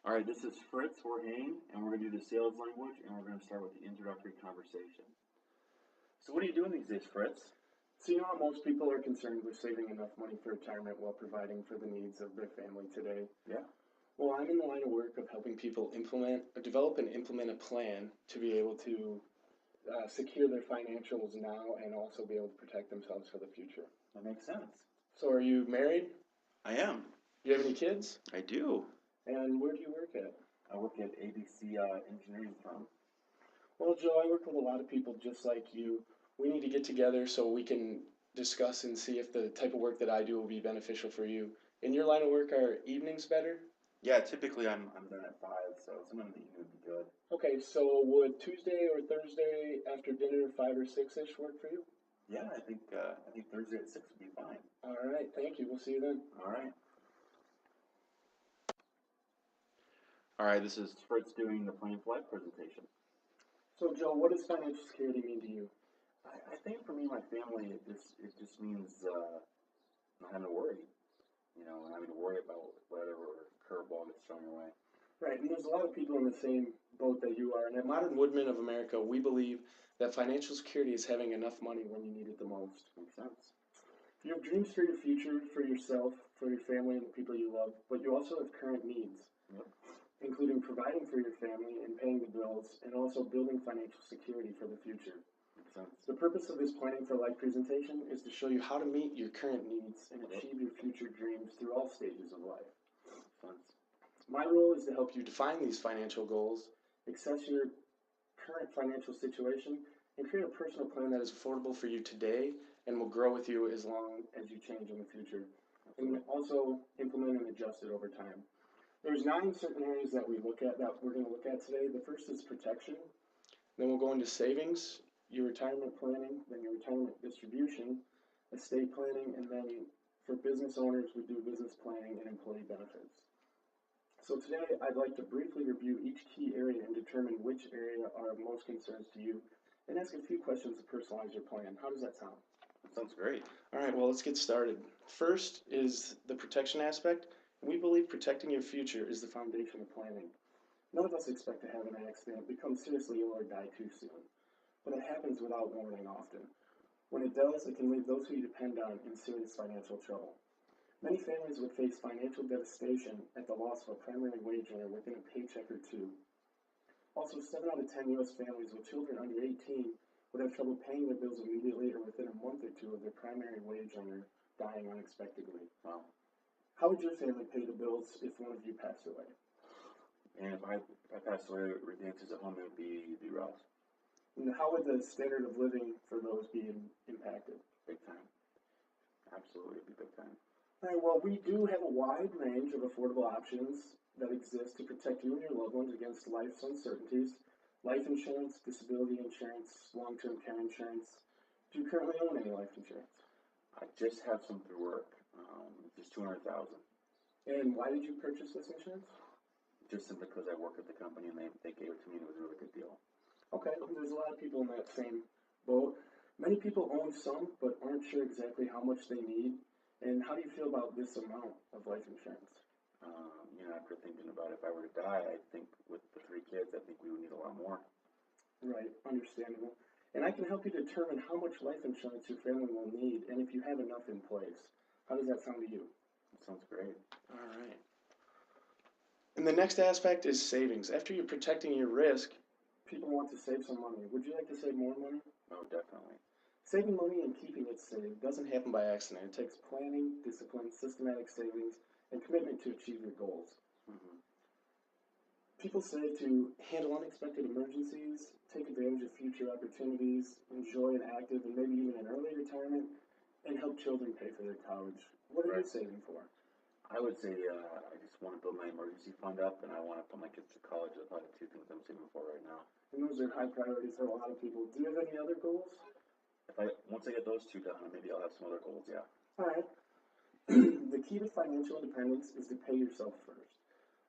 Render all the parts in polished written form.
All right, this is Fritz Werhane, and we're going to do the sales language, and we're going to start with the introductory conversation. So, what are you doing these days, Fritz? So you know how most people are concerned with saving enough money for retirement while providing for the needs of their family today. Yeah. Well, I'm in the line of work of helping people develop and implement a plan to be able to secure their financials now and also be able to protect themselves for the future. That makes sense. So are you married? I am. Do you have any kids? I do. And where do you work at? I work at ABC Engineering Firm. Well, Joe, I work with a lot of people just like you. We need to get together so we can discuss and see if the type of work that I do will be beneficial for you. In your line of work, are evenings better? Yeah, typically I'm done at 5, so sometime in the evening would be good. Okay, so would Tuesday or Thursday after dinner, 5 or 6-ish, work for you? Yeah, I think Thursday at 6 would be fine. All right, thank you. We'll see you then. All right. All right, this is Fritz doing the Plan for Life presentation. So, Joe, what does financial security mean to you? I think for me and my family, it just means not having to worry. Not having to worry about whatever curveball gets thrown your way. Right, and there's a lot of people in the same boat that you are. And at Modern Woodmen of America, we believe that financial security is having enough money when you need it the most. Makes sense. You have dreams for your future, for yourself, for your family, and the people you love, but you also have current needs, Yep. including providing for your family and paying the bills, and also building financial security for the future. Makes sense. The purpose of this Planning for Life presentation is to show you how to meet your current needs and achieve your future dreams through all stages of life. Makes sense. My role is to help you define these financial goals, assess your current financial situation, and create a personal plan that is affordable for you today and will grow with you as long as you change in the future, and also implement and adjust it over time. There's 9 certain areas that we're going to look at today. The first is protection. Then we'll go into savings, your retirement planning, then your retirement distribution, estate planning, and then for business owners, we do business planning and employee benefits. So today, I'd like to briefly review each key area and determine which area are of most concerns to you, and ask a few questions to personalize your plan. How does that sound? That sounds great. All right, well, let's get started. First is the protection aspect. We believe protecting your future is the foundation of planning. None of us expect to have an accident, become seriously ill, or die too soon. But it happens without warning often. When it does, it can leave those who you depend on in serious financial trouble. Many families would face financial devastation at the loss of a primary wage earner within a paycheck or two. Also, 7 out of 10 U.S. families with children under 18 would have trouble paying their bills immediately or within a month or two of their primary wage earner dying unexpectedly. Wow. How would your family pay the bills if one of you passed away? And if I passed away with the answers at home, it would be rough. And how would the standard of living for those be impacted? Big time. Absolutely, it'd be big time. All right, well, we do have a wide range of affordable options that exist to protect you and your loved ones against life's uncertainties. Life insurance, disability insurance, long-term care insurance. Do you currently own any life insurance? I just have some through work, just $200,000. And why did you purchase this insurance? Just simply because I work at the company and they gave it to me and it was a really good deal. Okay, there's a lot of people in that same boat. Many people own some, but aren't sure exactly how much they need. And how do you feel about this amount of life insurance? After thinking about if I were to die, I think with the 3 kids, I think we would need a lot more. Right, understandable. And I can help you determine how much life insurance your family will need and if you have enough in place. How does that sound to you? That sounds great. All right. And the next aspect is savings. After you're protecting your risk, people want to save some money. Would you like to save more money? Oh, definitely. Saving money and keeping it saved doesn't happen by accident. It takes planning, discipline, systematic savings, and commitment to achieve your goals. Mm-hmm. People save to handle unexpected emergencies, take advantage of future opportunities, enjoy an active and maybe even an early retirement, and help children pay for their college. What are you saving for? I would say I just want to build my emergency fund up, and I want to put my kids through college. Those are probably the 2 things I'm saving for right now. And those are high priorities for a lot of people. Do you have any other goals? Once I get those 2 done, maybe I'll have some other goals, yeah. All right. The key to financial independence is to pay yourself first.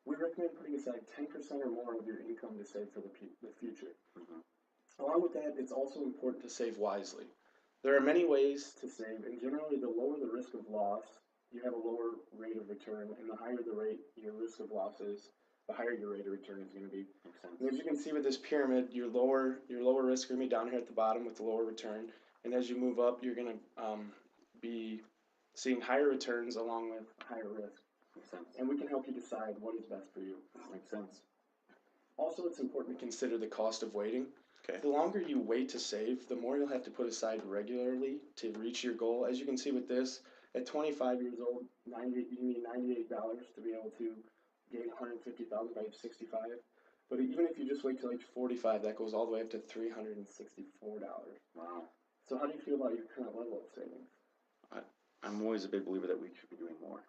We recommend putting aside 10% or more of your income to save for the future. Mm-hmm. Along with that, it's also important to save wisely. There are many ways to save, and generally the lower the risk of loss, you have a lower rate of return, and the higher the rate your risk of loss is, the higher your rate of return is going to be. Makes sense. And as you can see with this pyramid, your lower risk are going to be down here at the bottom with the lower return. And as you move up, you're going to be seeing higher returns along with higher risk. Makes sense. And we can help you decide what is best for you. Makes sense. Also, it's important to consider the cost of waiting. Okay. The longer you wait to save, the more you'll have to put aside regularly to reach your goal. As you can see with this, at 25 years old, you need $98 to be able to gain $150,000 by age 65. But even if you just wait till age 45, that goes all the way up to $364. Wow. So how do you feel about your current level of savings? I'm always a big believer that we should be doing more.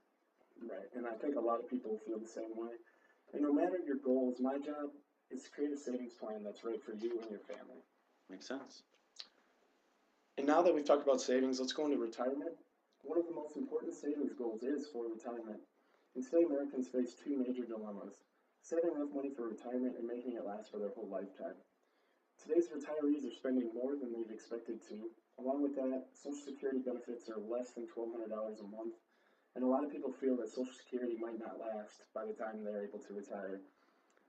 Right, and I think a lot of people feel the same way. And no matter your goals, my job is to create a savings plan that's right for you and your family. Makes sense. And now that we've talked about savings, let's go into retirement. One of the most important savings goals is for retirement. And today Americans face two major dilemmas: saving enough money for retirement and making it last for their whole lifetime. Today's retirees are spending more than they've expected to. Along with that, Social Security benefits are less than $1,200 a month, and a lot of people feel that Social Security might not last by the time they're able to retire.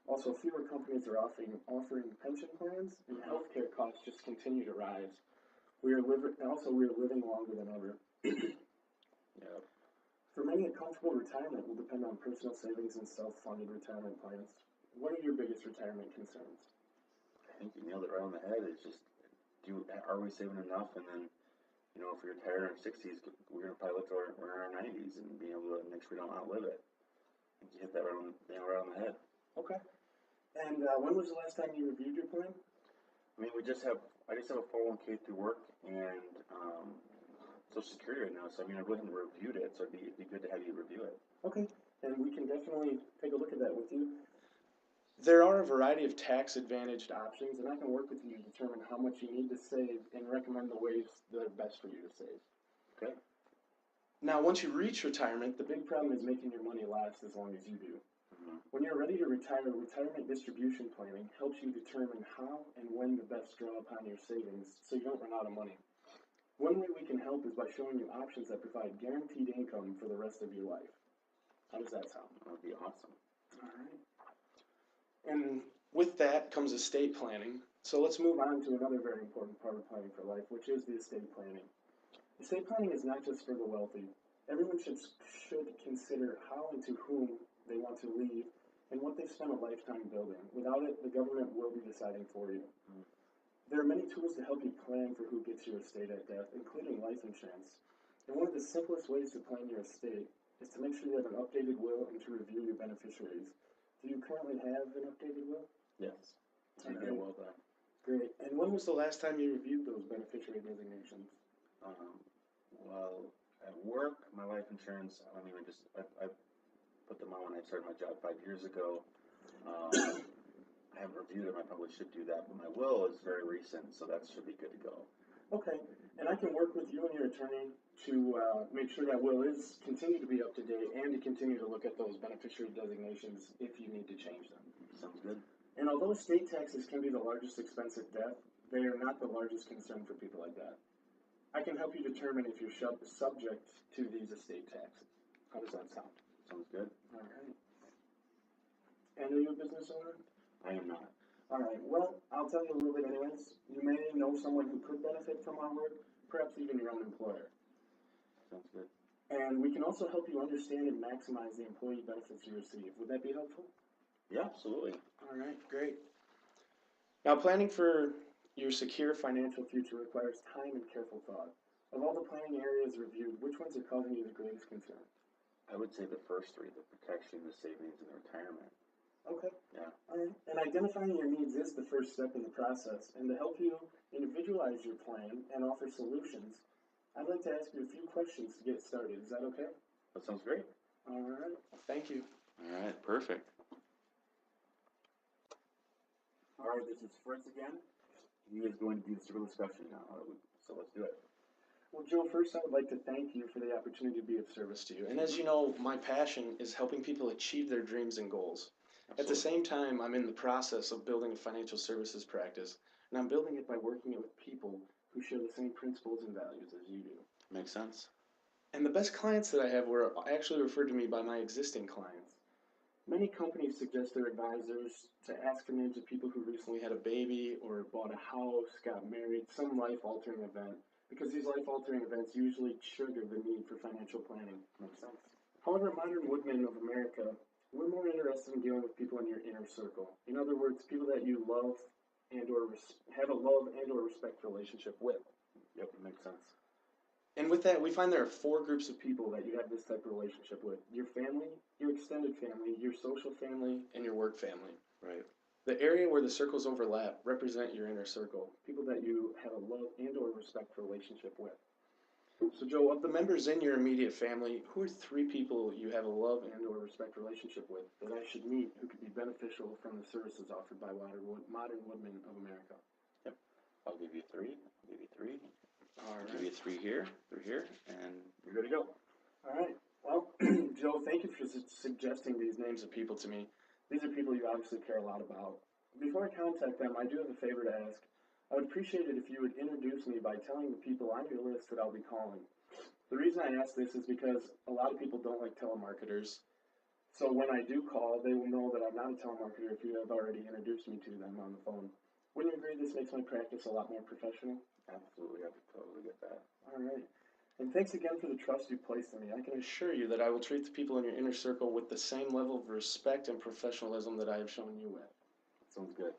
Also, fewer companies are offering pension plans, and healthcare costs just continue to rise. We are living longer than ever. Yeah. For many, a comfortable retirement will depend on personal savings and self-funded retirement plans. What are your biggest retirement concerns? I think you nailed it right on the head. It's just, are we saving enough? And then, if we retire in our 60s, we're going to probably live to we're in our 90s and being able to make sure we don't outlive it. I think you hit that right on the head. Okay. And when was the last time you reviewed your plan? I mean, I just have a 401k through work and Social Security right now. So I really haven't reviewed it. So it'd be good to have you review it. Okay, and we can definitely take a look at that with you. There are a variety of tax-advantaged options, and I can work with you to determine how much you need to save and recommend the ways that are best for you to save. Okay. Now, once you reach retirement, the big problem is making your money last as long as you do. Mm-hmm. When you're ready to retire, retirement distribution planning helps you determine how and when to best draw upon your savings so you don't run out of money. One way we can help is by showing you options that provide guaranteed income for the rest of your life. How does that sound? That would be awesome. All right. And with that comes estate planning. So let's move on to another very important part of planning for life, which is the estate planning. Estate planning is not just for the wealthy. Everyone should consider how and to whom they want to leave and what they've spent a lifetime building. Without it, the government will be deciding for you. Mm. There are many tools to help you plan for who gets your estate at death, including life insurance. And one of the simplest ways to plan your estate is to make sure you have an updated will and to review your beneficiaries. Do you currently have an updated will? Yes. Okay. Very well done. Great. And when was the last time you reviewed those beneficiary designations? Well, at work, my life insurance, I put them on when I started my job 5 years ago. I haven't reviewed them. I probably should do that, but my will is very recent, so that should be good to go. Okay. And I can work with you and your attorney to make sure that will is continue to be up to date and to continue to look at those beneficiary designations if you need to change them. Sounds good. And although estate taxes can be the largest expense at death, they are not the largest concern for people like that. I can help you determine if you're subject to these estate taxes. How does that sound? Sounds good. All right. And are you a business owner? I am not. All right. Well, I'll tell you a little bit anyways. You may know someone who could benefit from our work, perhaps even your own employer. Sounds good. And we can also help you understand and maximize the employee benefits you receive. Would that be helpful? Yeah, absolutely. All right, great. Now, planning for your secure financial future requires time and careful thought. Of all the planning areas reviewed, which ones are causing you the greatest concern? I would say the first three, the protection, the savings, and the retirement. Okay. Yeah. All right. And identifying your needs is the first step in the process. And to help you individualize your plan and offer solutions, I'd like to ask you a few questions to get started. Is that okay? That sounds great. All right. Thank you. All right, perfect. All right, this is Fritz again. He is going to do the circle discussion now, so let's do it. Well, Joe, first I would like to thank you for the opportunity to be of service to you. And as you know, my passion is helping people achieve their dreams and goals. Absolutely. At the same time, I'm in the process of building a financial services practice, and I'm building it by working with people who share the same principles and values as you do. Makes sense. And the best clients that I have were actually referred to me by my existing clients. Many companies suggest their advisors to ask the names of people who recently had a baby or bought a house, got married, some life-altering event, because these life-altering events usually trigger the need for financial planning. Makes sense. However, modern woodmen of America, we're more interested in dealing with people in your inner circle. In other words, people that you love and/or have a love and/or respect relationship with. Yep, makes sense. And with that, we find there are 4 groups of people that you have this type of relationship with: your family, your extended family, your social family, and your work family. Right. The area where the circles overlap represent your inner circle, people that you have a love and/or respect relationship with. So, Joe, of the members in your immediate family, who are 3 people you have a love and/or respect relationship with that I should meet who could be beneficial from the services offered by modern woodmen of America? Yep. I'll give you 3. I'll give you 3. All I'll right. give you 3 here, 3 here, and you're good to go. All right. Well, Joe, thank you for suggesting these names of people to me. These are people you obviously care a lot about. Before I contact them, I do have a favor to ask. I would appreciate it if you would introduce me by telling the people on your list that I'll be calling. The reason I ask this is because a lot of people don't like telemarketers. So when I do call, they will know that I'm not a telemarketer if you have already introduced me to them on the phone. Wouldn't you agree this makes my practice a lot more professional? Absolutely, I could totally get that. All right. And thanks again for the trust you placed in me. I can assure you that I will treat the people in your inner circle with the same level of respect and professionalism that I have shown you with. Sounds good.